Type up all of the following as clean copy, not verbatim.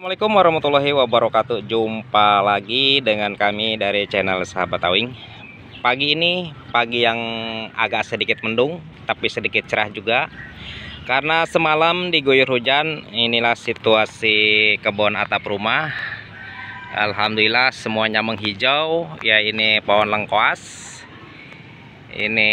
Assalamualaikum warahmatullahi wabarakatuh. Jumpa lagi dengan kami dari channel Sahabat Tawing. Pagi ini pagi yang agak sedikit mendung, tapi sedikit cerah juga. Karena semalam diguyur hujan. Inilah situasi kebun atap rumah. Alhamdulillah semuanya menghijau. Ya, ini pohon lengkoas. Ini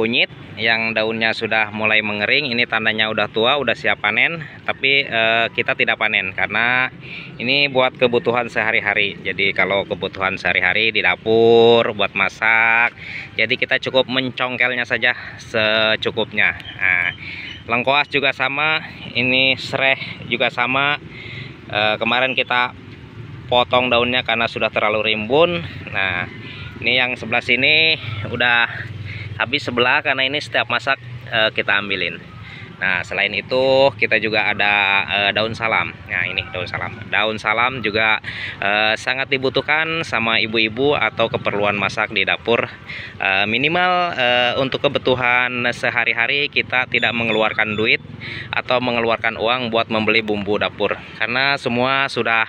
kunyit yang daunnya sudah mulai mengering. Ini tandanya udah tua, udah siap panen. Tapi kita tidak panen karena ini buat kebutuhan sehari-hari. Jadi kalau kebutuhan sehari-hari di dapur buat masak, jadi kita cukup mencongkelnya saja secukupnya. Nah, lengkoas juga sama, ini sereh juga sama. Kemarin kita potong daunnya karena sudah terlalu rimbun. Nah, ini yang sebelah sini udah habis sebelah karena ini setiap masak kita ambilin. Nah, selain itu kita juga ada daun salam. Nah, ini daun salam. Daun salam juga sangat dibutuhkan sama ibu-ibu atau keperluan masak di dapur. Minimal untuk kebutuhan sehari-hari kita tidak mengeluarkan duit atau mengeluarkan uang buat membeli bumbu dapur. Karena semua sudah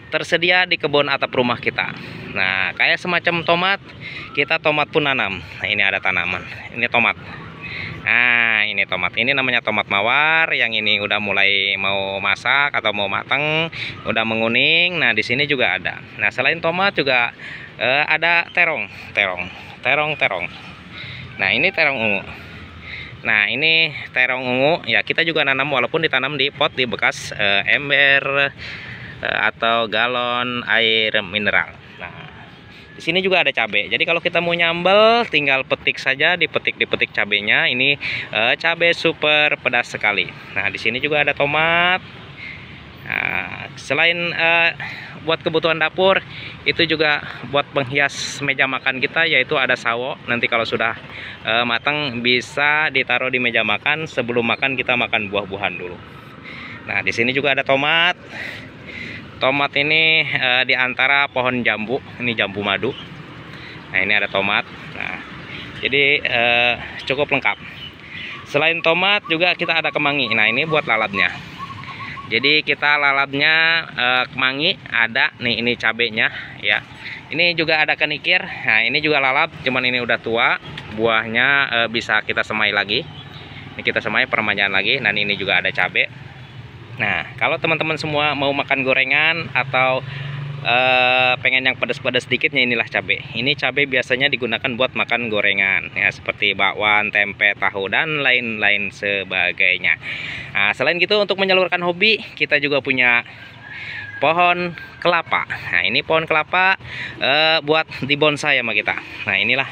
tersedia di kebun atap rumah kita. Nah, kayak semacam tomat, kita tomat pun nanam. Nah, ini ada tanaman. Ini tomat. Nah, ini tomat. Ini namanya tomat mawar. Yang ini udah mulai mau masak atau mau matang, udah menguning. Nah, di sini juga ada. Nah, selain tomat juga ada terong. Nah, ini terong ungu. Nah, ini terong ungu. Ya, kita juga nanam walaupun ditanam di pot di bekas ember atau galon air mineral. Nah, di sini juga ada cabai. Jadi kalau kita mau nyambel, tinggal petik saja, dipetik cabenya. Ini cabai super pedas sekali. Nah, di sini juga ada tomat. Nah, selain buat kebutuhan dapur, itu juga buat penghias meja makan kita, yaitu ada sawo. Nanti kalau sudah matang bisa ditaruh di meja makan. Sebelum makan kita makan buah-buahan dulu. Nah, di sini juga ada tomat. Tomat ini di antara pohon jambu, ini jambu madu. Nah, ini ada tomat. Nah, jadi cukup lengkap. Selain tomat juga kita ada kemangi. Nah, ini buat lalapnya. Jadi kita lalapnya kemangi ada nih, ini cabenya ya. Ini juga ada kenikir. Nah, ini juga lalap, cuman ini udah tua. Buahnya bisa kita semai lagi. Ini kita semai permanjaan lagi. Dan ini juga ada cabai. Nah, kalau teman-teman semua mau makan gorengan atau pengen yang pedas-pedas sedikitnya, inilah cabai. Ini cabai biasanya digunakan buat makan gorengan ya, seperti bakwan, tempe, tahu dan lain-lain sebagainya. Nah, selain gitu untuk menyalurkan hobi, kita juga punya pohon kelapa. Nah, ini pohon kelapa buat dibonsai sama kita. Nah, inilah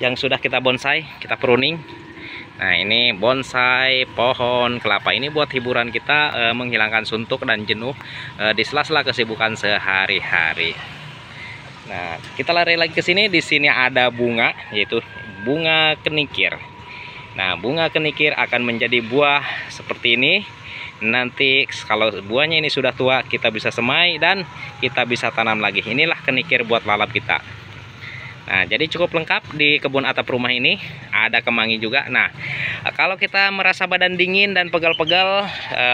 yang sudah kita bonsai, kita pruning. Nah, ini bonsai pohon kelapa. Ini buat hiburan kita, menghilangkan suntuk dan jenuh di sela-sela kesibukan sehari-hari. Nah, kita lari lagi ke sini. Di sini ada bunga, yaitu bunga kenikir. Nah, bunga kenikir akan menjadi buah seperti ini. Nanti kalau buahnya ini sudah tua, kita bisa semai dan kita bisa tanam lagi. Inilah kenikir buat lalap kita. Nah, jadi cukup lengkap di kebun atap rumah ini. Ada kemangi juga. Nah, kalau kita merasa badan dingin dan pegal-pegal,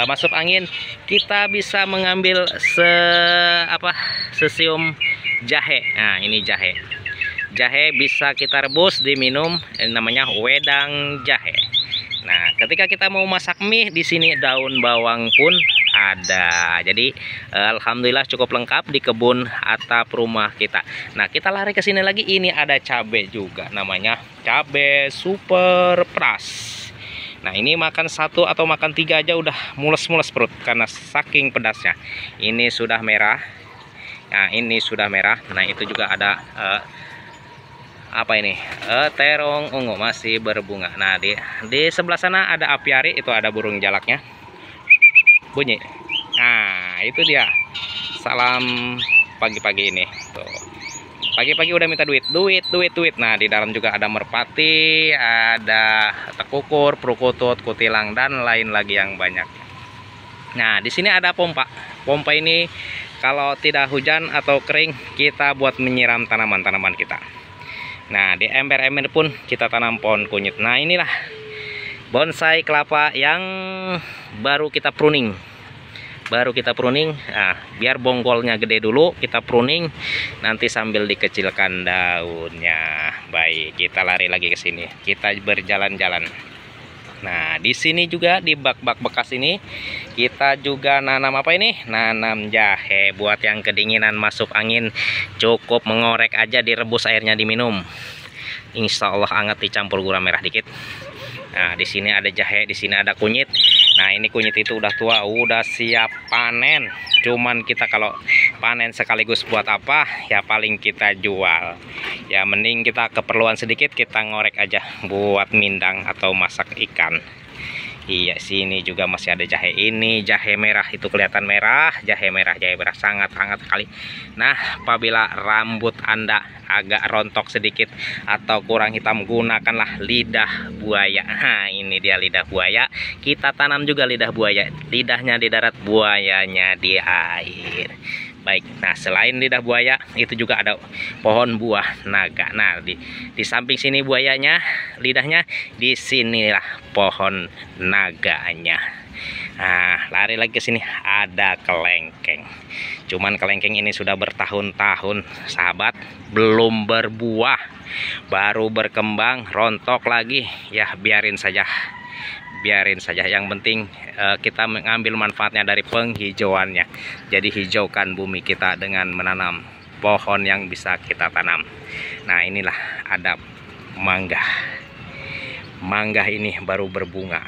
masuk angin, kita bisa mengambil sesium jahe. Nah, ini jahe. Jahe bisa kita rebus diminum, namanya wedang jahe. Nah, ketika kita mau masak mie, di sini daun bawang pun ada. Jadi alhamdulillah cukup lengkap di kebun atap rumah kita. Nah, kita lari ke sini lagi. Ini ada cabai juga, namanya cabai super pedas. Nah, ini makan satu atau makan tiga aja udah mules-mules perut karena saking pedasnya. Ini sudah merah. Nah, ini sudah merah. Nah, itu juga ada apa ini? Terong ungu masih berbunga. Nah, di sebelah sana ada apiari, itu ada burung jalaknya. Bunyi. Nah, itu dia. Salam pagi-pagi ini. Tuh. Pagi-pagi udah minta duit. Nah, di dalam juga ada merpati, ada tekukur, prukutut, kutilang dan lain lagi yang banyak. Nah, di sini ada pompa. Pompa ini kalau tidak hujan atau kering, kita buat menyiram tanaman-tanaman kita. Nah, di ember-ember pun kita tanam pohon kunyit. Nah, inilah bonsai kelapa yang baru kita pruning. baru kita pruning. Nah, biar bonggolnya gede dulu kita pruning, nanti sambil dikecilkan daunnya. Baik, kita lari lagi ke sini, kita berjalan-jalan. Nah, di sini juga di bak-bak bekas ini kita juga nanam apa ini? Nanam jahe buat yang kedinginan masuk angin, cukup mengorek aja, direbus airnya diminum. Insya Allah hangat, dicampur gula merah dikit. Nah, di sini ada jahe, di sini ada kunyit. Nah, ini kunyit itu udah tua, udah siap panen. Cuman kita kalau panen sekaligus buat apa? Ya paling kita jual. Ya mending kita keperluan sedikit kita ngorek aja buat mindang atau masak ikan. Iya, sini juga masih ada jahe. Ini jahe merah, itu kelihatan merah, jahe merah sangat hangat sekali. Nah, apabila rambut Anda agak rontok sedikit atau kurang hitam, gunakanlah lidah buaya. Nah, ini dia lidah buaya. Kita tanam juga lidah buaya. Lidahnya di darat, buayanya di air. Baik, nah selain lidah buaya itu juga ada pohon buah naga. Nah, di samping sini buayanya, lidahnya, di sinilah pohon naganya. Nah, lari lagi ke sini ada kelengkeng. Cuman kelengkeng ini sudah bertahun-tahun, sahabat, belum berbuah, baru berkembang, rontok lagi. Ya biarin saja. Yang penting kita mengambil manfaatnya dari penghijauannya. Jadi hijaukan bumi kita dengan menanam pohon yang bisa kita tanam. Nah, inilah ada mangga. Mangga ini baru berbunga,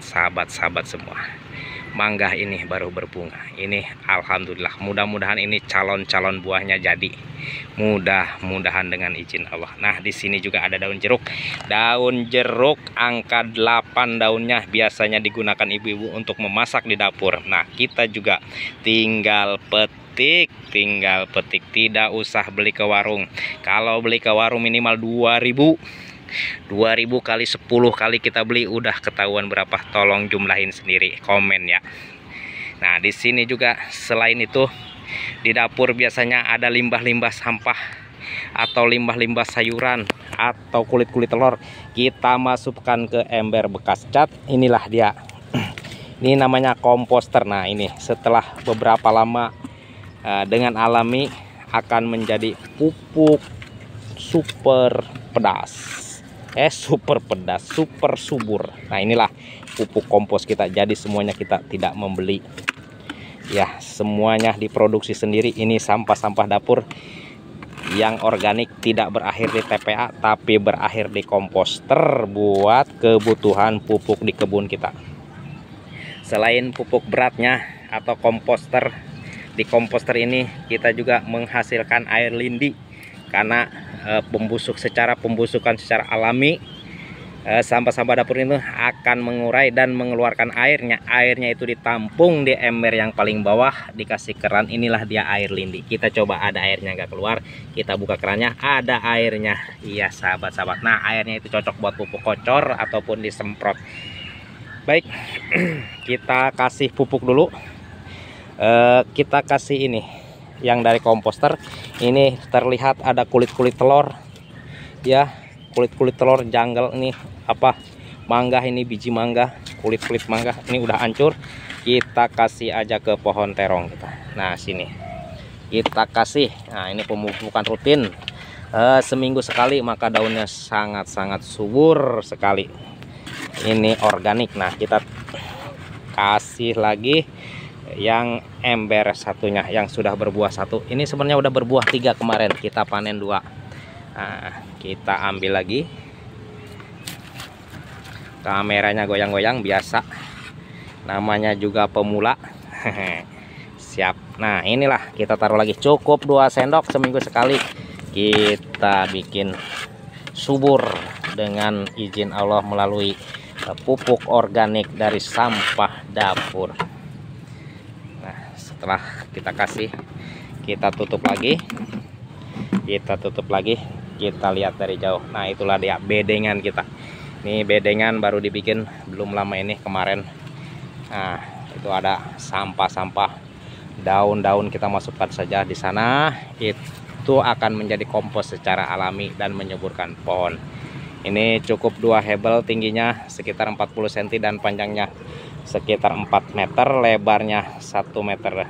sahabat-sahabat semua. Mangga ini baru berbunga. Ini alhamdulillah, mudah-mudahan ini calon-calon buahnya jadi. Mudah-mudahan dengan izin Allah. Nah, di sini juga ada daun jeruk. Daun jeruk angka 8 daunnya, biasanya digunakan ibu-ibu untuk memasak di dapur. Nah, kita juga tinggal petik, tidak usah beli ke warung. Kalau beli ke warung minimal 2000 kali 10 kali kita beli, udah ketahuan berapa. Tolong jumlahin sendiri, komen ya. Nah, di sini juga selain itu di dapur biasanya ada limbah-limbah sampah atau limbah-limbah sayuran atau kulit-kulit telur, kita masukkan ke ember bekas cat. Inilah dia. Ini namanya komposter. Nah, ini setelah beberapa lama dengan alami akan menjadi pupuk super pedas. Super pedas, super subur. Nah, inilah pupuk kompos kita. Jadi semuanya kita tidak membeli. Ya, semuanya diproduksi sendiri. Ini sampah-sampah dapur yang organik, tidak berakhir di TPA tapi berakhir di komposter buat kebutuhan pupuk di kebun kita. Selain pupuk beratnya atau komposter, di komposter ini kita juga menghasilkan air lindi karena pembusukan secara alami. Sampah-sampah dapur itu akan mengurai dan mengeluarkan airnya. Airnya itu ditampung di ember yang paling bawah, dikasih keran. Inilah dia air lindi. Kita coba, ada airnya nggak keluar, kita buka kerannya, ada airnya. Iya, sahabat-sahabat. Nah, airnya itu cocok buat pupuk kocor ataupun disemprot. Baik, kita kasih pupuk dulu. Kita kasih ini yang dari komposter. Ini terlihat ada kulit-kulit telur ya, kulit-kulit telur janggal. Ini apa, mangga, ini biji mangga, kulit-kulit mangga ini udah hancur. Kita kasih aja ke pohon terong kita. Nah, sini kita kasih. Nah, ini pemupukan rutin seminggu sekali, maka daunnya sangat-sangat subur sekali. Ini organik. Nah, kita kasih lagi yang ember satunya yang sudah berbuah satu. Ini sebenarnya udah berbuah 3 kemarin, kita panen 2. Nah, kita ambil lagi. Kameranya goyang-goyang, biasa, namanya juga pemula. Siap. Nah, inilah kita taruh lagi, cukup 2 sendok seminggu sekali. Kita bikin subur dengan izin Allah melalui pupuk organik dari sampah dapur. Setelah kita kasih, kita tutup lagi, kita lihat dari jauh. Nah, itulah dia bedengan kita. Ini bedengan baru dibikin belum lama ini, kemarin. Nah, itu ada sampah-sampah, daun-daun kita masukkan saja di sana. Itu akan menjadi kompos secara alami dan menyuburkan pohon. Ini cukup 2 hebel, tingginya sekitar 40 cm dan panjangnya sekitar 4 meter, lebarnya 1 meter,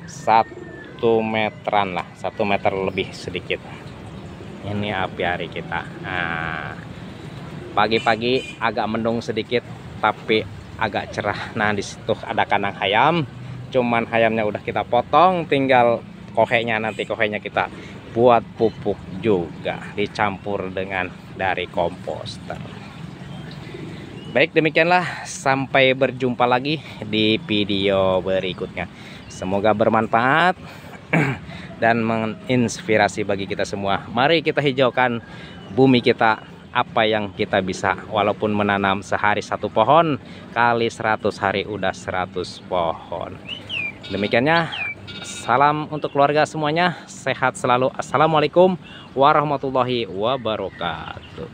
1 meteran lah, 1 meter lebih sedikit. Ini apiari kita. Nah, pagi-pagi agak mendung sedikit tapi agak cerah. Nah, di situ ada kandang ayam, cuman ayamnya udah kita potong, tinggal kohenya. Nanti kohenya kita buat pupuk juga, dicampur dengan dari komposter. Baik, demikianlah, sampai berjumpa lagi di video berikutnya. Semoga bermanfaat dan menginspirasi bagi kita semua. Mari kita hijaukan bumi kita, apa yang kita bisa. Walaupun menanam sehari 1 pohon, kali 100 hari udah 100 pohon. Demikiannya, salam untuk keluarga semuanya, sehat selalu. Assalamualaikum warahmatullahi wabarakatuh.